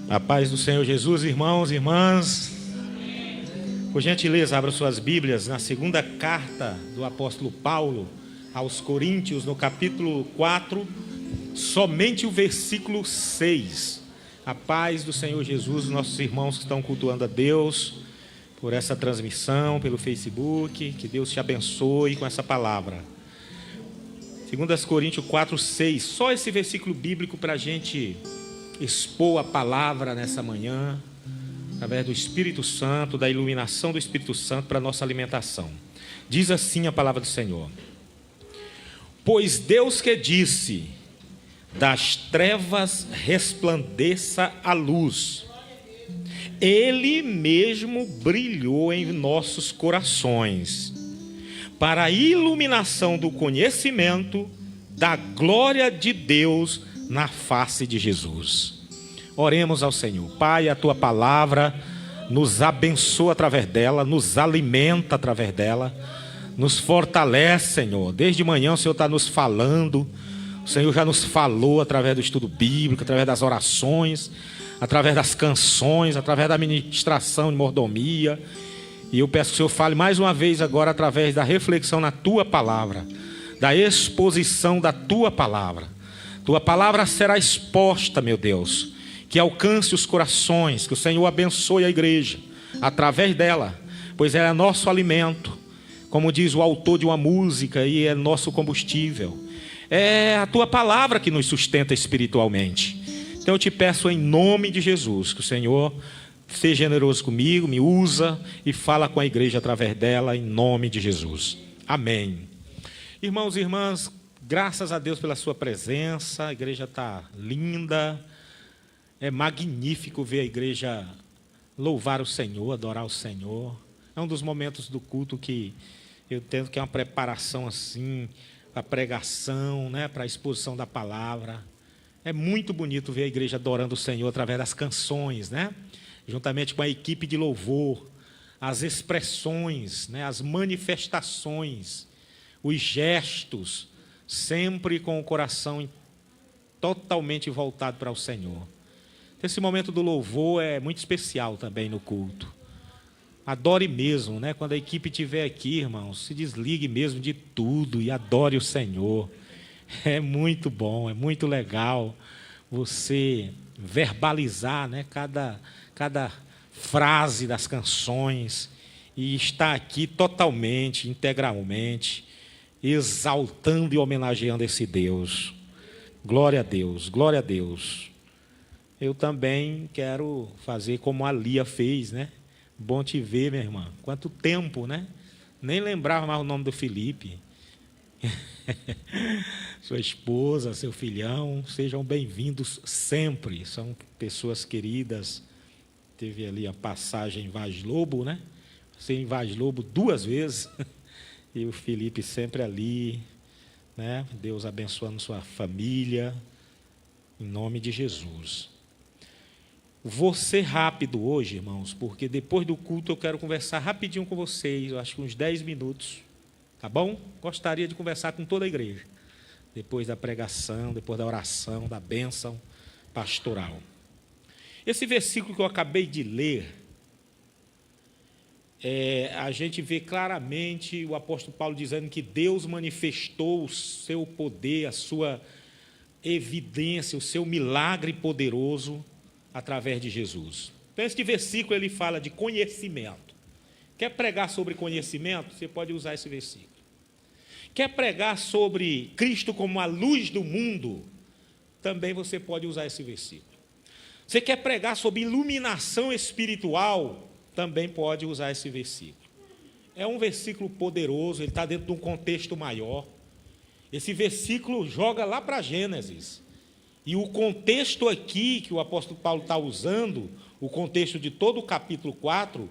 A paz do Senhor Jesus, irmãos e irmãs. Por gentileza, abra suas Bíblias na segunda carta do apóstolo Paulo aos Coríntios, no capítulo 4, somente o versículo 6. A paz do Senhor Jesus, nossos irmãos que estão cultuando a Deus por essa transmissão, pelo Facebook, que Deus te abençoe com essa palavra. 2 Coríntios 4, 6, só esse versículo bíblico para a gente expor a palavra nessa manhã, através do Espírito Santo, da iluminação do Espírito Santo para a nossa alimentação. Diz assim a palavra do Senhor: pois Deus que disse, das trevas resplandeça a luz, Ele mesmo brilhou em nossos corações, para a iluminação do conhecimento da glória de Deus na face de Jesus. Oremos ao Senhor. Pai, a Tua palavra nos abençoa através dela, nos alimenta através dela, nos fortalece, Senhor. Desde manhã o Senhor está nos falando, o Senhor já nos falou através do estudo bíblico, através das orações, através das canções, através da ministração de mordomia. E eu peço que o Senhor fale mais uma vez agora através da reflexão na Tua palavra, da exposição da Tua palavra. Tua palavra será exposta, meu Deus, que alcance os corações, que o Senhor abençoe a igreja através dela, pois ela é nosso alimento, como diz o autor de uma música, e é nosso combustível. É a Tua palavra que nos sustenta espiritualmente. Então eu te peço em nome de Jesus, que o Senhor seja generoso comigo, me usa e fala com a igreja através dela, em nome de Jesus. Amém. Irmãos e irmãs, graças a Deus pela sua presença, a igreja está linda, é magnífico ver a igreja louvar o Senhor, adorar o Senhor. É um dos momentos do culto que eu entendo que é uma preparação assim, para a pregação, né, para a exposição da palavra. É muito bonito ver a igreja adorando o Senhor através das canções, né? Juntamente com a equipe de louvor, as expressões, né, as manifestações, os gestos, sempre com o coração totalmente voltado para o Senhor. Esse momento do louvor é muito especial também no culto. Adore mesmo, né? Quando a equipe estiver aqui, irmãos, se desligue mesmo de tudo e adore o Senhor. É muito bom, é muito legal você verbalizar, né, cada frase das canções e estar aqui totalmente, integralmente, exaltando e homenageando esse Deus. Glória a Deus, glória a Deus. Eu também quero fazer como a Lia fez, né? Bom te ver, minha irmã. Quanto tempo, né? Nem lembrava mais o nome do Felipe. Sua esposa, seu filhão, sejam bem-vindos sempre. São pessoas queridas. Teve ali a passagem em Vaz Lobo, né? Você em Vaz Lobo 2 vezes. E o Felipe sempre ali, né? Deus abençoando sua família, em nome de Jesus. Vou ser rápido hoje, irmãos, porque depois do culto eu quero conversar rapidinho com vocês, eu acho que uns 10 minutos, tá bom? Gostaria de conversar com toda a igreja, depois da pregação, depois da oração, da bênção pastoral. Esse versículo que eu acabei de ler, a gente vê claramente o apóstolo Paulo dizendo que Deus manifestou o seu poder, a sua evidência, o seu milagre poderoso através de Jesus. Então, este versículo ele fala de conhecimento. Quer pregar sobre conhecimento? Você pode usar esse versículo. Quer pregar sobre Cristo como a luz do mundo? Também você pode usar esse versículo. Você quer pregar sobre iluminação espiritual? Também pode usar esse versículo. É um versículo poderoso, ele está dentro de um contexto maior. Esse versículo joga lá para Gênesis. E o contexto aqui que o apóstolo Paulo está usando, o contexto de todo o capítulo 4,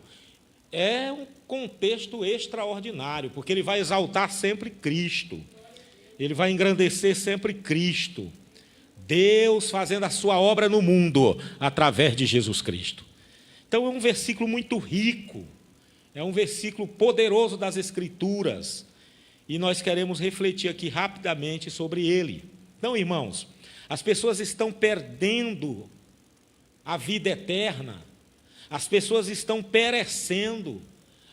é um contexto extraordinário, porque ele vai exaltar sempre Cristo. Ele vai engrandecer sempre Cristo. Deus fazendo a sua obra no mundo através de Jesus Cristo. Então é um versículo muito rico, é um versículo poderoso das Escrituras, e nós queremos refletir aqui rapidamente sobre ele. Então, irmãos, as pessoas estão perdendo a vida eterna. As pessoas estão perecendo,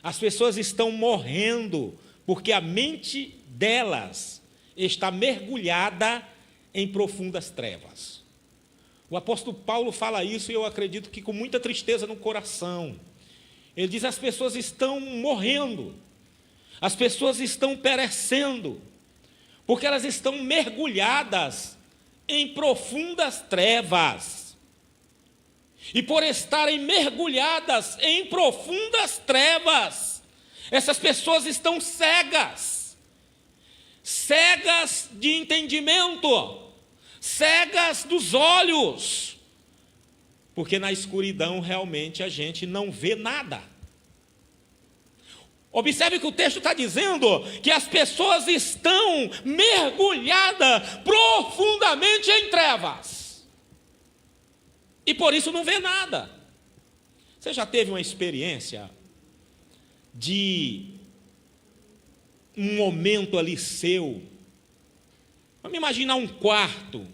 as pessoas estão morrendo, porque a mente delas está mergulhada em profundas trevas. O apóstolo Paulo fala isso e eu acredito que com muita tristeza no coração. Ele diz: as pessoas estão morrendo, as pessoas estão perecendo, porque elas estão mergulhadas em profundas trevas. E por estarem mergulhadas em profundas trevas, essas pessoas estão cegas, cegas de entendimento, cegas dos olhos, porque na escuridão realmente a gente não vê nada. Observe que o texto está dizendo que as pessoas estão mergulhadas profundamente em trevas. E por isso não vê nada. Você já teve uma experiência de um momento ali seu? Vamos imaginar um quarto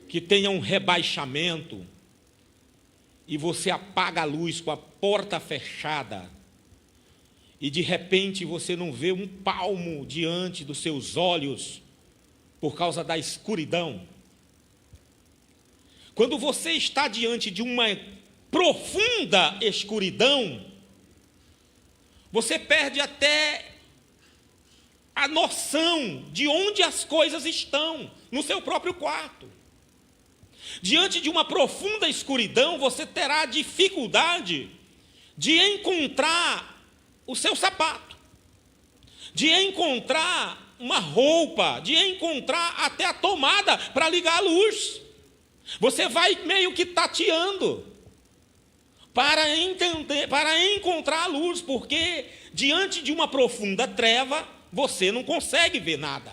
que tenha um rebaixamento e você apaga a luz com a porta fechada e de repente você não vê um palmo diante dos seus olhos por causa da escuridão. Quando você está diante de uma profunda escuridão, você perde até a noção de onde as coisas estão, no seu próprio quarto. Diante de uma profunda escuridão, você terá dificuldade de encontrar o seu sapato, de encontrar uma roupa, de encontrar até a tomada para ligar a luz. Você vai meio que tateando para entender, para encontrar a luz, porque diante de uma profunda treva, você não consegue ver nada.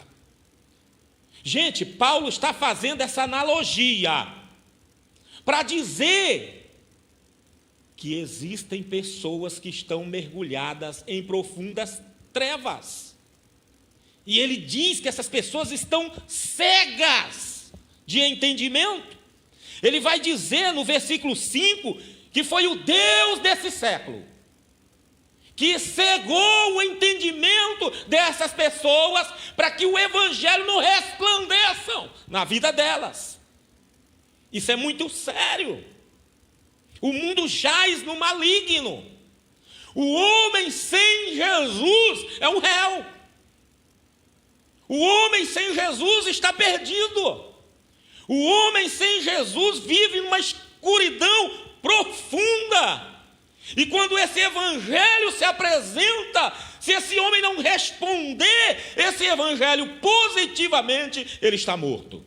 Gente, Paulo está fazendo essa analogia para dizer que existem pessoas que estão mergulhadas em profundas trevas. E ele diz que essas pessoas estão cegas de entendimento. Ele vai dizer no versículo 5 que foi o Deus desse século que cegou o entendimento dessas pessoas para que o evangelho não resplandeça na vida delas. Isso é muito sério. O mundo jaz no maligno. O homem sem Jesus é um réu. O homem sem Jesus está perdido. O homem sem Jesus vive numa escuridão profunda. E quando esse evangelho se apresenta, se esse homem não responder esse evangelho positivamente, ele está morto.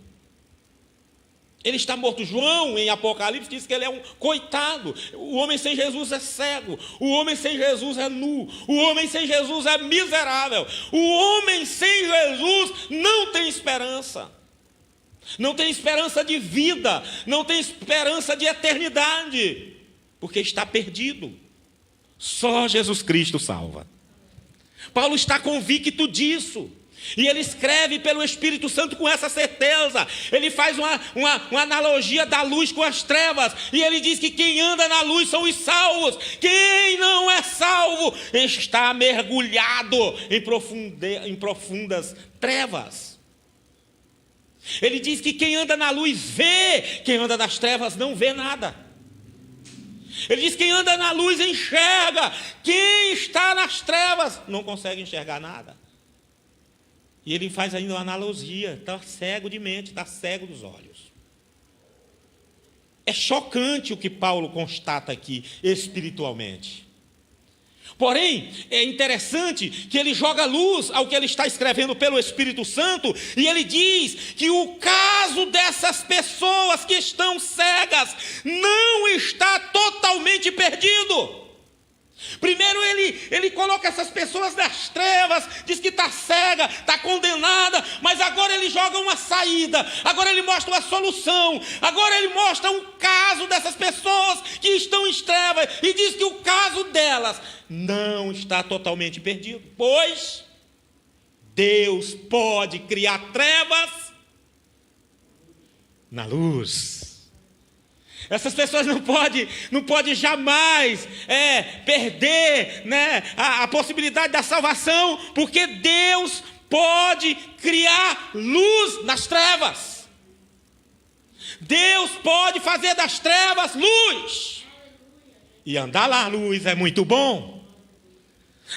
Ele está morto. João, em Apocalipse, diz que ele é um coitado. O homem sem Jesus é cego. O homem sem Jesus é nu. O homem sem Jesus é miserável. O homem sem Jesus não tem esperança. Não tem esperança de vida, não tem esperança de eternidade, porque está perdido. Só Jesus Cristo salva. Paulo está convicto disso, e ele escreve pelo Espírito Santo com essa certeza. Ele faz uma analogia da luz com as trevas, e ele diz que quem anda na luz são os salvos. Quem não é salvo está mergulhado em profundas trevas. Ele diz que quem anda na luz vê, quem anda nas trevas não vê nada. Ele diz que quem anda na luz enxerga, quem está nas trevas não consegue enxergar nada. E ele faz ainda uma analogia: está cego de mente, está cego dos olhos. É chocante o que Paulo constata aqui espiritualmente. Porém, é interessante que ele joga luz ao que ele está escrevendo pelo Espírito Santo, e ele diz que o caso dessas pessoas que estão cegas não está totalmente perdido. Primeiro ele coloca essas pessoas nas trevas, diz que está cega, está condenada, mas agora ele joga uma saída, agora ele mostra uma solução, agora ele mostra um caso dessas pessoas que estão em trevas, e diz que o caso delas não está totalmente perdido, pois Deus pode criar trevas na luz. Essas pessoas não podem jamais perder, né, a possibilidade da salvação, porque Deus pode criar luz nas trevas. Deus pode fazer das trevas luz. E andar na luz é muito bom.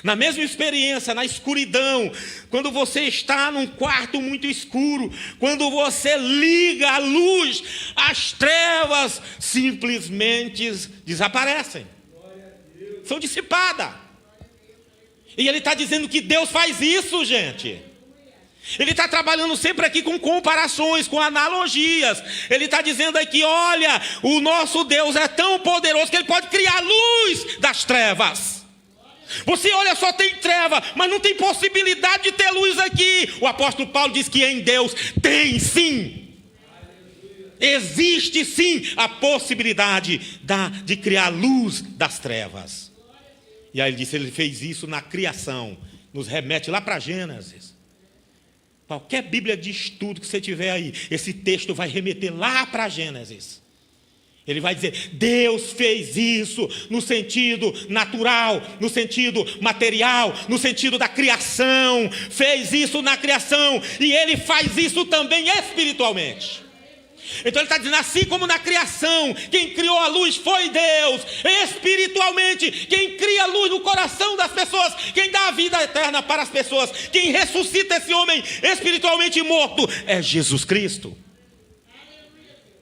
Na mesma experiência, na escuridão, quando você está num quarto muito escuro, quando você liga a luz, as trevas simplesmente desaparecem, são dissipadas. E ele está dizendo que Deus faz isso, gente. Ele está trabalhando sempre aqui com comparações, com analogias. Ele está dizendo aqui, olha, o nosso Deus é tão poderoso que ele pode criar luz das trevas. Você olha, só tem treva, mas não tem possibilidade de ter luz aqui. O apóstolo Paulo diz que em Deus tem sim. Existe sim a possibilidade de criar luz das trevas. E aí ele disse, ele fez isso na criação. Nos remete lá para Gênesis. Qualquer Bíblia de estudo que você tiver aí, esse texto vai remeter lá para Gênesis. Ele vai dizer, Deus fez isso no sentido natural, no sentido material, no sentido da criação. Fez isso na criação e ele faz isso também espiritualmente. Então ele está dizendo, assim como na criação, quem criou a luz foi Deus. Espiritualmente, quem cria a luz no coração das pessoas, quem dá a vida eterna para as pessoas, quem ressuscita esse homem espiritualmente morto, é Jesus Cristo.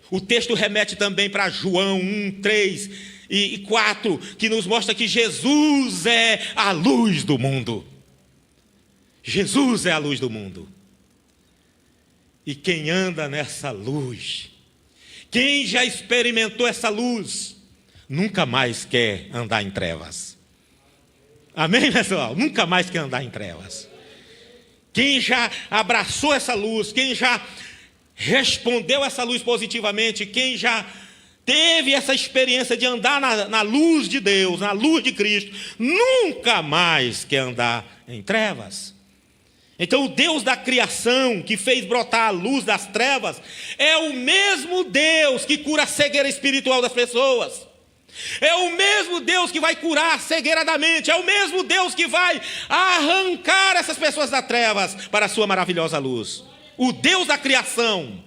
O texto remete também para João 1, 3 e 4, que nos mostra que Jesus é a luz do mundo. Jesus é a luz do mundo. E quem anda nessa luz, quem já experimentou essa luz, nunca mais quer andar em trevas. Amém, pessoal? Nunca mais quer andar em trevas. Quem já abraçou essa luz, quem já respondeu essa luz positivamente, quem já teve essa experiência de andar na luz de Deus, na luz de Cristo, nunca mais quer andar em trevas. Então o Deus da criação, que fez brotar a luz das trevas, é o mesmo Deus que cura a cegueira espiritual das pessoas. É o mesmo Deus que vai curar a cegueira da mente. É o mesmo Deus que vai arrancar essas pessoas das trevas para a sua maravilhosa luz. O Deus da criação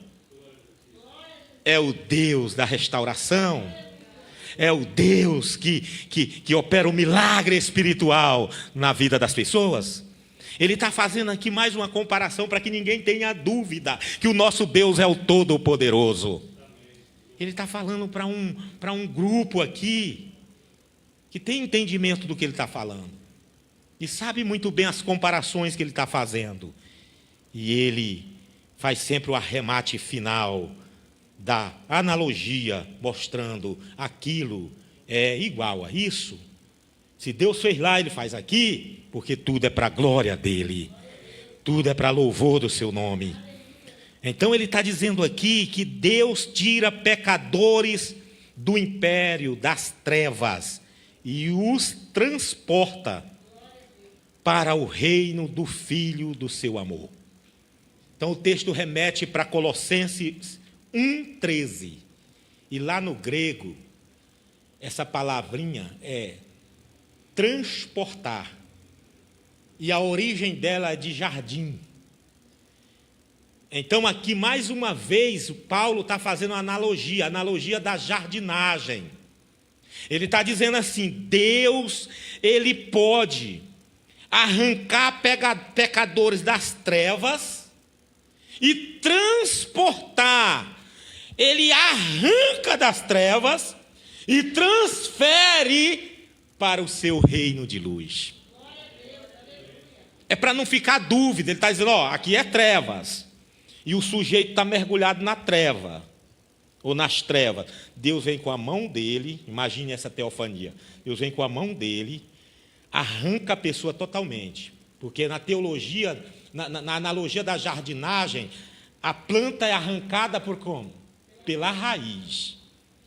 é o Deus da restauração. É o Deus que opera um milagre espiritual na vida das pessoas. Ele está fazendo aqui mais uma comparação para que ninguém tenha dúvida que o nosso Deus é o Todo-Poderoso. Ele está falando para um grupo aqui que tem entendimento do que ele está falando e sabe muito bem as comparações que ele está fazendo. E ele faz sempre o arremate final da analogia, mostrando aquilo é igual a isso. Se Deus fez lá, ele faz aqui, porque tudo é para a glória dele, tudo é para louvor do seu nome. Então ele está dizendo aqui que Deus tira pecadores do império das trevas e os transporta para o reino do Filho do seu amor. Então o texto remete para Colossenses 1,13. E lá no grego, essa palavrinha é transportar. E a origem dela é de jardim. Então aqui mais uma vez o Paulo está fazendo uma analogia da jardinagem. Ele está dizendo assim, Deus, ele pode arrancar pecadores das trevas e transportar. Ele arranca das trevas e transfere para o seu reino de luz. É para não ficar dúvida, ele está dizendo, ó, aqui é trevas. E o sujeito está mergulhado na treva, ou nas trevas. Deus vem com a mão dele, imagine essa teofania. Deus vem com a mão dele, arranca a pessoa totalmente. Porque na teologia, na analogia da jardinagem, a planta é arrancada por como? Pela raiz.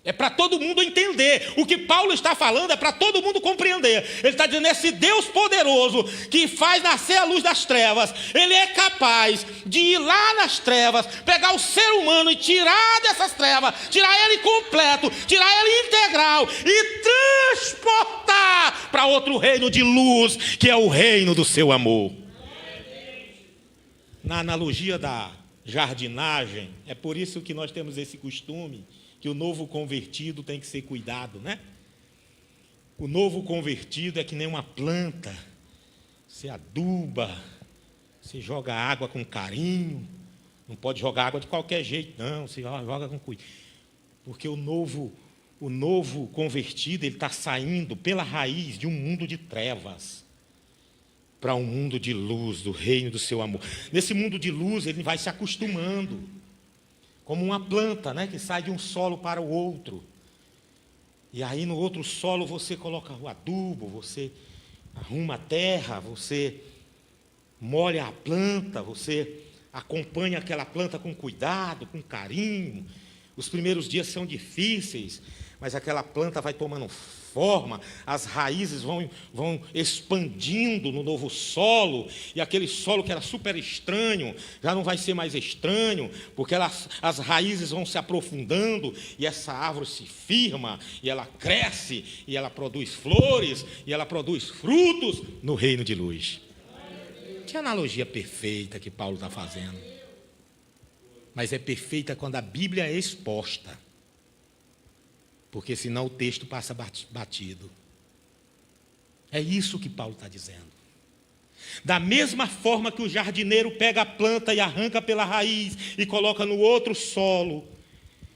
É para todo mundo entender. O que Paulo está falando é para todo mundo compreender. Ele está dizendo, esse Deus poderoso que faz nascer a luz das trevas, Ele é capaz de ir lá nas trevas, pegar o ser humano e tirar dessas trevas, tirar ele completo, tirar ele integral e transportar para outro reino de luz, que é o reino do seu amor. Na analogia da jardinagem, é por isso que nós temos esse costume, que o novo convertido tem que ser cuidado, né? O novo convertido é que nem uma planta. Você aduba, você joga água com carinho. Não pode jogar água de qualquer jeito, não. Você joga com cuidado. Porque o novo convertido, ele está saindo pela raiz de um mundo de trevas para um mundo de luz, do reino do seu amor. Nesse mundo de luz, ele vai se acostumando. Como uma planta, né, que sai de um solo para o outro. E aí no outro solo você coloca o adubo, você arruma a terra, você molha a planta, você acompanha aquela planta com cuidado, com carinho. Os primeiros dias são difíceis, mas aquela planta vai tomando forma, as raízes vão expandindo no novo solo, e aquele solo que era super estranho, já não vai ser mais estranho, porque as raízes vão se aprofundando, e essa árvore se firma, e ela cresce, e ela produz flores, e ela produz frutos no reino de luz. Que analogia perfeita que Paulo está fazendo. Mas é perfeita quando a Bíblia é exposta. Porque senão o texto passa batido. É isso que Paulo está dizendo. Da mesma forma que o jardineiro pega a planta e arranca pela raiz e coloca no outro solo,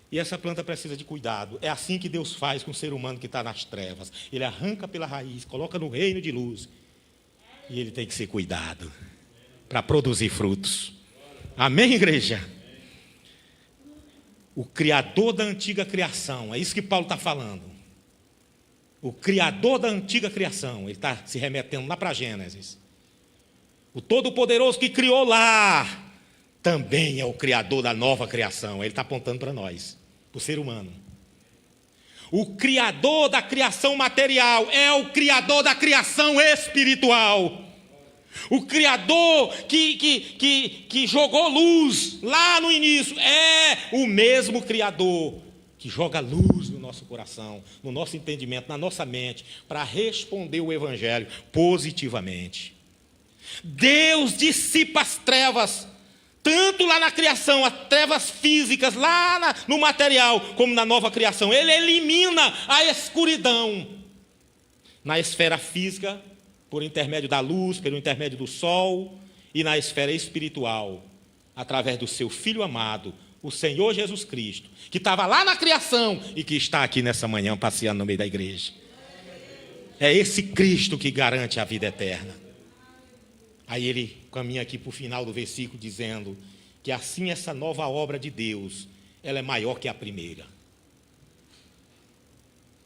e essa planta precisa de cuidado. É assim que Deus faz com o ser humano que está nas trevas. Ele arranca pela raiz, coloca no reino de luz, e ele tem que ser cuidado para produzir frutos. Amém, igreja? O Criador da antiga criação, é isso que Paulo está falando. O Criador da antiga criação, ele está se remetendo lá para Gênesis. O Todo-Poderoso que criou lá, também é o Criador da nova criação. Ele está apontando para nós, para o ser humano. O Criador da criação material é o Criador da criação espiritual. O Criador que jogou luz lá no início é o mesmo Criador que joga luz no nosso coração, no nosso entendimento, na nossa mente, para responder o Evangelho positivamente. Deus dissipa as trevas, tanto lá na criação, as trevas físicas, lá no material, como na nova criação. Ele elimina a escuridão na esfera física, por intermédio da luz, pelo intermédio do sol, e na esfera espiritual, através do seu Filho amado, o Senhor Jesus Cristo, que estava lá na criação e que está aqui nessa manhã passeando no meio da igreja. É esse Cristo que garante a vida eterna. Aí ele caminha aqui para o final do versículo dizendo que assim essa nova obra de Deus, ela é maior que a primeira.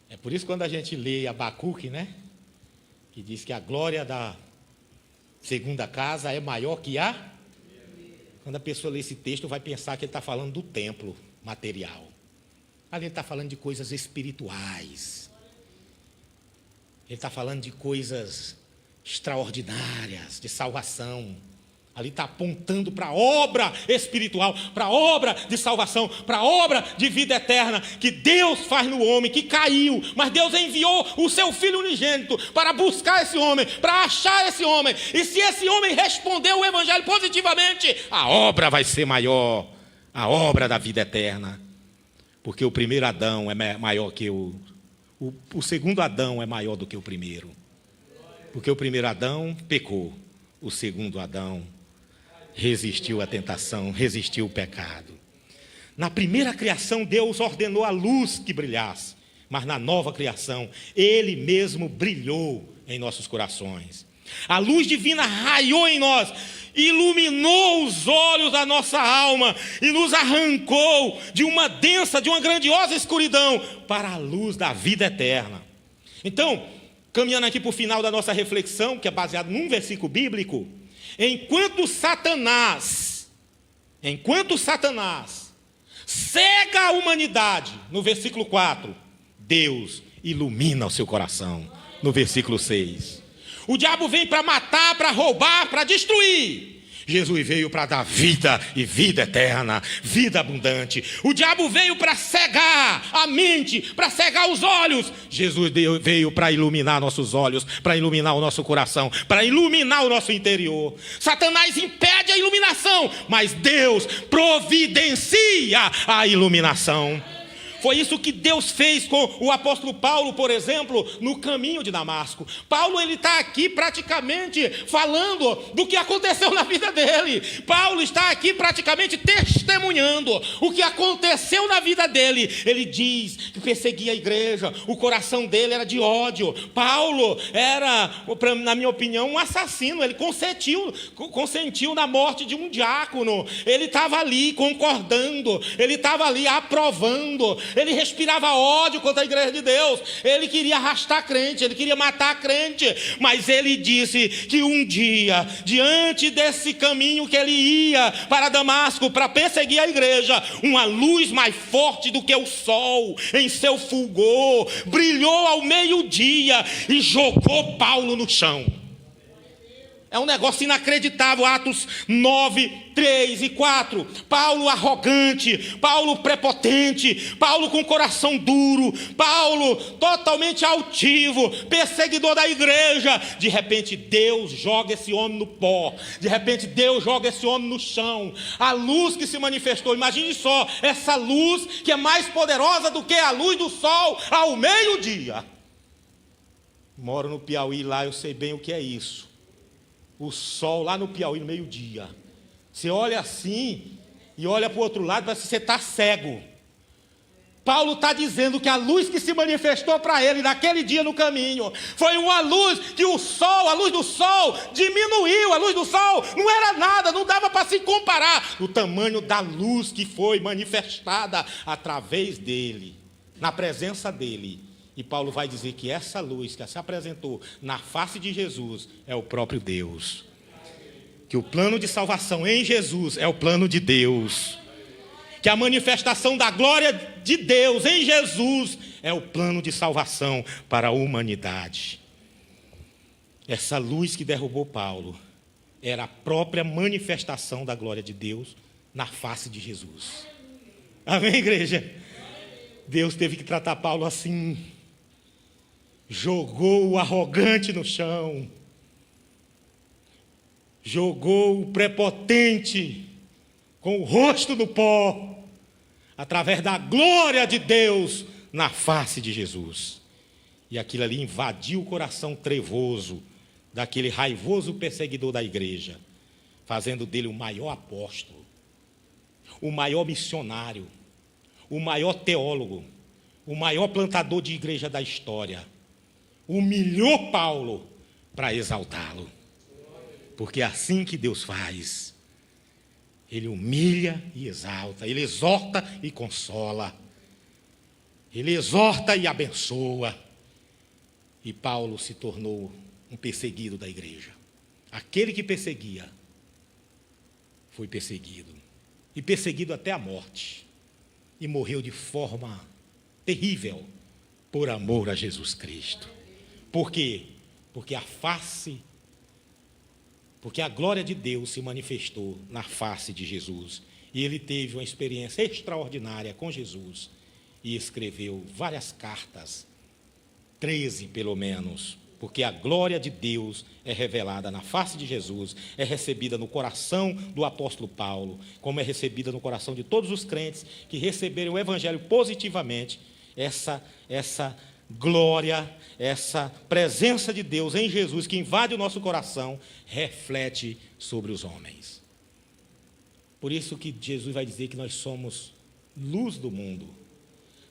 É por isso que quando a gente lê Abacuque, né? Que diz que a glória da segunda casa é maior que a... Quando a pessoa lê esse texto, vai pensar que ele está falando do templo material. Mas ele está falando de coisas espirituais. Ele está falando de coisas extraordinárias, de salvação. Ali está apontando para a obra espiritual, para a obra de salvação, para a obra de vida eterna que Deus faz no homem que caiu, mas Deus enviou o seu Filho unigênito para buscar esse homem, para achar esse homem. E se esse homem responder o Evangelho positivamente, a obra vai ser maior, a obra da vida eterna. Porque o primeiro Adão é maior que o segundo Adão é maior do que o primeiro. Porque o primeiro Adão pecou, o segundo Adão resistiu à tentação, resistiu ao pecado. Na primeira criação, Deus ordenou a luz que brilhasse, mas na nova criação, Ele mesmo brilhou em nossos corações. A luz divina raiou em nós, iluminou os olhos da nossa alma e nos arrancou de uma densa, de uma grandiosa escuridão para a luz da vida eterna. Então, caminhando aqui para o final da nossa reflexão, que é baseado num versículo bíblico, enquanto Satanás cega a humanidade, no versículo 4. Deus ilumina o seu coração, no versículo 6. O diabo vem para matar, para roubar, para destruir. Jesus veio para dar vida e vida eterna, vida abundante. O diabo veio para cegar a mente, para cegar os olhos. Jesus veio para iluminar nossos olhos, para iluminar o nosso coração, para iluminar o nosso interior. Satanás impede a iluminação, mas Deus providencia a iluminação. Foi isso que Deus fez com o apóstolo Paulo, por exemplo, no caminho de Damasco. Paulo, ele está aqui praticamente falando do que aconteceu na vida dele. Paulo está aqui praticamente testemunhando o que aconteceu na vida dele. Ele diz que perseguia a igreja, o coração dele era de ódio. Paulo era, na minha opinião, um assassino. Ele consentiu na morte de um diácono. Ele estava ali concordando, ele estava ali aprovando. Ele respirava ódio contra a igreja de Deus. Ele queria arrastar crente, ele queria matar crente. Mas ele disse que um dia, diante desse caminho que ele ia para Damasco, para perseguir a igreja, uma luz mais forte do que o sol, em seu fulgor, brilhou ao meio-dia e jogou Paulo no chão. É um negócio inacreditável. Atos 9, 3 e 4. Paulo arrogante, Paulo prepotente, Paulo com coração duro, Paulo totalmente altivo, perseguidor da igreja. De repente Deus joga esse homem no pó. De repente Deus joga esse homem no chão. A luz que se manifestou, imagine só, essa luz que é mais poderosa do que a luz do sol ao meio-dia. Moro no Piauí, lá eu sei bem o que é isso. O sol lá no Piauí, no meio-dia. Você olha assim e olha para o outro lado, parece que você está cego. Paulo está dizendo que a luz que se manifestou para ele naquele dia no caminho foi uma luz que o sol, a luz do sol diminuiu. A luz do sol não era nada, não dava para se comparar o tamanho da luz que foi manifestada através dele, na presença dele. E Paulo vai dizer que essa luz que se apresentou na face de Jesus é o próprio Deus. Que o plano de salvação em Jesus é o plano de Deus. Que a manifestação da glória de Deus em Jesus é o plano de salvação para a humanidade. Essa luz que derrubou Paulo era a própria manifestação da glória de Deus na face de Jesus. Amém, igreja? Deus teve que tratar Paulo assim. Jogou o arrogante no chão, jogou o prepotente com o rosto no pó, através da glória de Deus na face de Jesus. E aquilo ali invadiu o coração trevoso daquele raivoso perseguidor da igreja, fazendo dele o maior apóstolo, o maior missionário, o maior teólogo, o maior plantador de igreja da história. Humilhou Paulo para exaltá-lo. Porque é assim que Deus faz. Ele humilha e exalta. Ele exorta e consola. Ele exorta e abençoa. E Paulo se tornou um perseguido da igreja. Aquele que perseguia foi perseguido. E perseguido até a morte. E morreu de forma terrível por amor a Jesus Cristo. Por quê? Porque a glória de Deus se manifestou na face de Jesus. E ele teve uma experiência extraordinária com Jesus. E escreveu várias cartas, 13 pelo menos. Porque a glória de Deus é revelada na face de Jesus, é recebida no coração do apóstolo Paulo, como é recebida no coração de todos os crentes que receberam o evangelho positivamente. Essa glória, essa presença de Deus em Jesus que invade o nosso coração, reflete sobre os homens. Por isso que Jesus vai dizer que nós somos luz do mundo.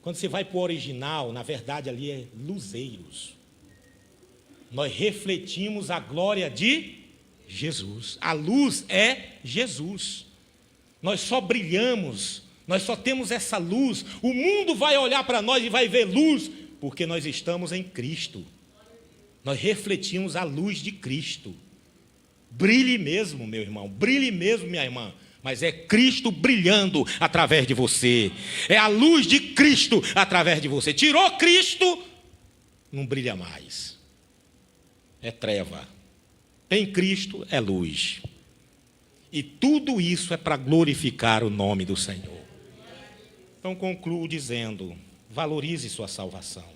Quando você vai para o original, na verdade ali é luzeiros. Nós refletimos a glória de Jesus. A luz é Jesus. Nós só brilhamos, nós só temos essa luz. O mundo vai olhar para nós e vai ver luz, porque nós estamos em Cristo. Nós refletimos a luz de Cristo. Brilhe mesmo, meu irmão, brilhe mesmo, minha irmã, mas é Cristo brilhando através de você. É a luz de Cristo através de você. Tirou Cristo, não brilha mais. É treva. Tem Cristo, é luz. E tudo isso é para glorificar o nome do Senhor. Então concluo dizendo, valorize sua salvação.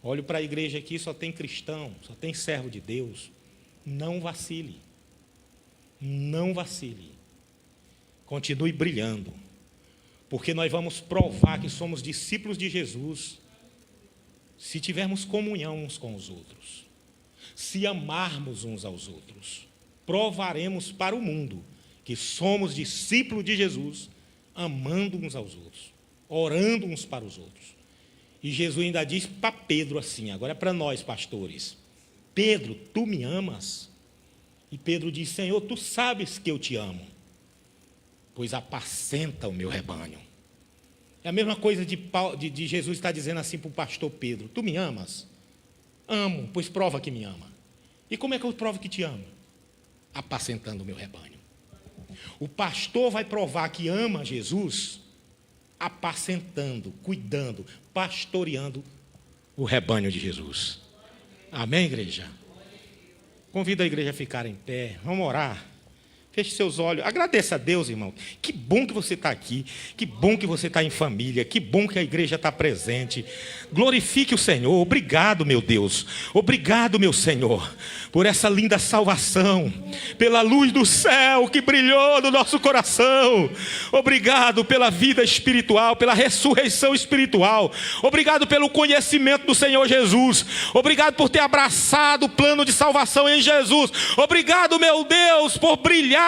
Olho para a igreja aqui, só tem cristão, só tem servo de Deus. Não vacile. Não vacile. Continue brilhando. Porque nós vamos provar que somos discípulos de Jesus se tivermos comunhão uns com os outros. Se amarmos uns aos outros. Provaremos para o mundo que somos discípulos de Jesus, amando uns aos outros, orando uns para os outros. E Jesus ainda diz para Pedro assim, agora é para nós pastores: Pedro, tu me amas? E Pedro diz: Senhor, tu sabes que eu te amo, pois apacenta o meu rebanho. É a mesma coisa de Jesus estar dizendo assim para o pastor Pedro: tu me amas? Amo, pois prova que me ama. E como é que eu provo que te amo? Apacentando o meu rebanho. O pastor vai provar que ama Jesus apacentando, cuidando, pastoreando o rebanho de Jesus. Amém, igreja? Convido a igreja a ficar em pé. Vamos orar. Feche seus olhos. Agradeça a Deus, irmão. Que bom que você está aqui. Que bom que você está em família. Que bom que a igreja está presente. Glorifique o Senhor. Obrigado, meu Deus. Obrigado, meu Senhor, por essa linda salvação. Pela luz do céu que brilhou no nosso coração. Obrigado pela vida espiritual, pela ressurreição espiritual. Obrigado pelo conhecimento do Senhor Jesus. Obrigado por ter abraçado o plano de salvação em Jesus. Obrigado, meu Deus, por brilhar.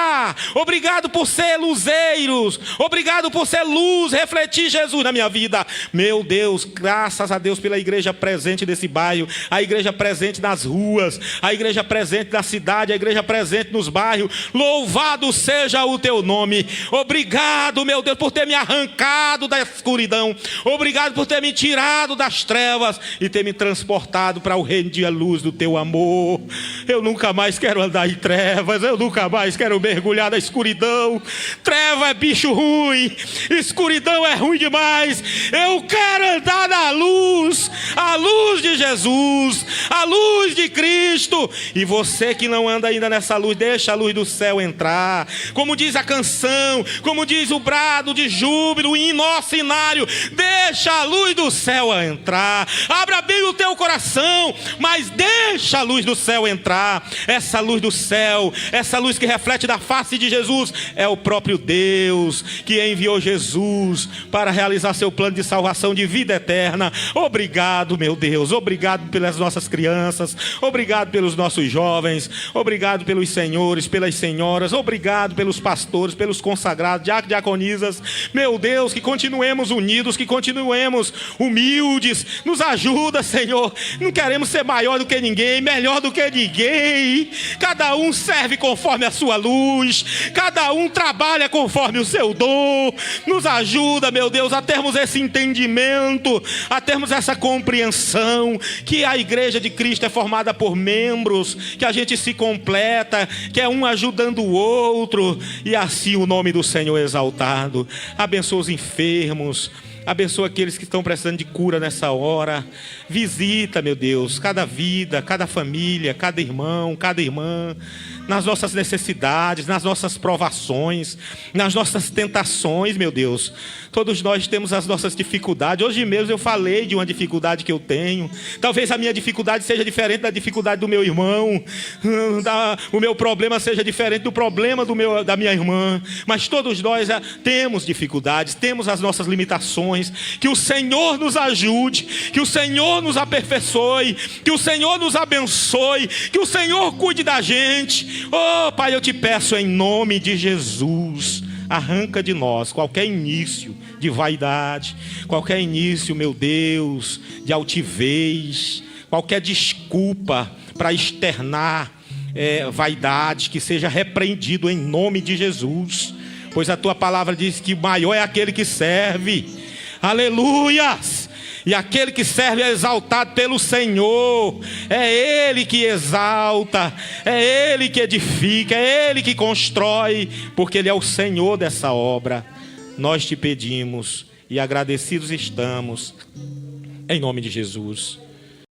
Obrigado por ser luzeiros. Obrigado por ser luz, refletir Jesus na minha vida. Meu Deus, graças a Deus pela igreja presente nesse bairro, a igreja presente nas ruas, a igreja presente na cidade, a igreja presente nos bairros. Louvado seja o teu nome. Obrigado, meu Deus, por ter me arrancado da escuridão. Obrigado por ter me tirado das trevas e ter me transportado para o reino de luz do teu amor. Eu nunca mais quero andar em trevas. Eu nunca mais quero mergulhar na escuridão. Treva é bicho ruim, escuridão é ruim demais. Eu quero andar na luz, a luz de Jesus, a luz de Cristo. E você que não anda ainda nessa luz, deixa a luz do céu entrar. Como diz a canção, como diz o brado de júbilo, o hino cenário, deixa a luz do céu entrar. Abra bem o teu coração, mas deixa a luz do céu entrar. Essa luz do céu, essa luz que reflete da face de Jesus, é o próprio Deus que enviou Jesus para realizar seu plano de salvação, de vida eterna. Obrigado, meu Deus, obrigado pelas nossas crianças, obrigado pelos nossos jovens, obrigado pelos senhores, pelas senhoras, obrigado pelos pastores, pelos consagrados, diaconisas. Meu Deus, que continuemos unidos, que continuemos humildes. Nos ajuda, Senhor. Não queremos ser maior do que ninguém, melhor do que ninguém. Cada um serve conforme a sua luz, cada um trabalha conforme o seu dom. Nos ajuda, meu Deus, a termos esse entendimento, a termos essa compreensão, que a igreja de Cristo é formada por membros, que a gente se completa, que é um ajudando o outro, e assim o nome do Senhor é exaltado. Abençoa os enfermos, abençoa aqueles que estão precisando de cura nessa hora. Visita, meu Deus, cada vida, cada família, cada irmão, cada irmã, nas nossas necessidades, nas nossas provações, nas nossas tentações, meu Deus. Todos nós temos as nossas dificuldades. Hoje mesmo eu falei de uma dificuldade que eu tenho. Talvez a minha dificuldade seja diferente da dificuldade do meu irmão. O meu problema seja diferente do problema da minha irmã. Mas todos nós temos dificuldades, temos as nossas limitações. Que o Senhor nos ajude, que o Senhor nos aperfeiçoe, que o Senhor nos abençoe, que o Senhor cuide da gente. Oh, Pai, eu te peço em nome de Jesus, arranca de nós qualquer início de vaidade, qualquer início, meu Deus, de altivez, qualquer desculpa para externar vaidade, que seja repreendido em nome de Jesus, pois a tua palavra diz que maior é aquele que serve. Aleluias! E aquele que serve é exaltado pelo Senhor. É Ele que exalta, é Ele que edifica, é Ele que constrói, porque Ele é o Senhor dessa obra. Nós te pedimos e agradecidos estamos, em nome de Jesus.